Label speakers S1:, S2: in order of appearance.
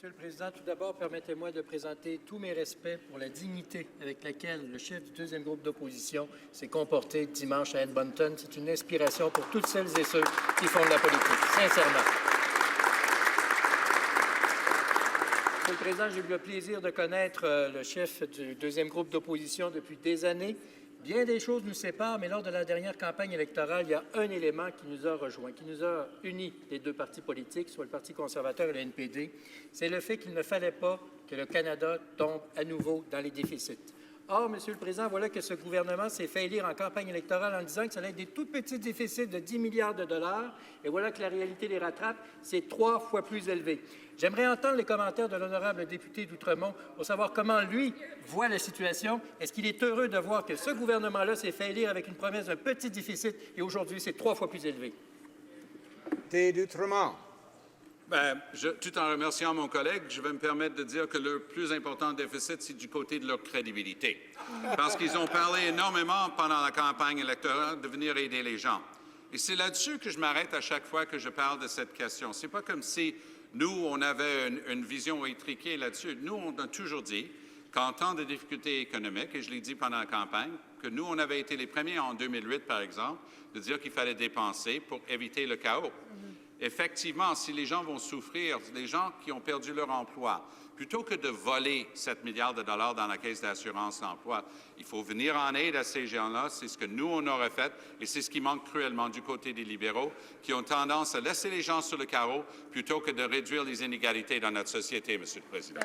S1: Monsieur le Président, tout d'abord, permettez-moi de présenter tous mes respects pour la dignité avec laquelle le chef du deuxième groupe d'opposition s'est comporté dimanche à Edmonton. C'est une inspiration pour toutes celles et ceux qui font de la politique, sincèrement. Monsieur le Président, j'ai eu le plaisir de connaître le chef du deuxième groupe d'opposition depuis des années. Bien des choses nous séparent, mais lors de la dernière campagne électorale, il y a un élément qui nous a rejoints, qui nous a unis les deux partis politiques, soit le Parti conservateur et le NPD. C'est le fait qu'il ne fallait pas que le Canada tombe à nouveau dans les déficits. Or, Monsieur le Président, voilà que ce gouvernement s'est fait élire en campagne électorale en disant que ça allait être des tout petits déficits de 10 milliards de dollars, et voilà que la réalité les rattrape, c'est 3 fois plus élevé. J'aimerais entendre les commentaires de l'honorable député d'Outremont pour savoir comment lui voit la situation. Est-ce qu'il est heureux de voir que ce gouvernement-là s'est fait élire avec une promesse d'un petit déficit et aujourd'hui, c'est 3 fois plus élevé?
S2: Député d'Outremont.
S3: Tout en remerciant mon collègue, je vais me permettre de dire que le plus important déficit, c'est du côté de leur crédibilité. Parce qu'ils ont parlé énormément pendant la campagne électorale de venir aider les gens. Et c'est là-dessus que je m'arrête à chaque fois que je parle de cette question. C'est pas comme si nous, on avait une vision étriquée là-dessus. Nous, on a toujours dit qu'en temps de difficultés économiques, et je l'ai dit pendant la campagne, que nous, on avait été les premiers en 2008, par exemple, de dire qu'il fallait dépenser pour éviter le chaos. Effectivement, si les gens vont souffrir, les gens qui ont perdu leur emploi, plutôt que de voler 7 milliards de dollars dans la caisse d'assurance d'emploi, il faut venir en aide à ces gens-là. C'est ce que nous, on aurait fait et c'est ce qui manque cruellement du côté des libéraux qui ont tendance à laisser les gens sur le carreau plutôt que de réduire les inégalités dans notre société, Monsieur le Président.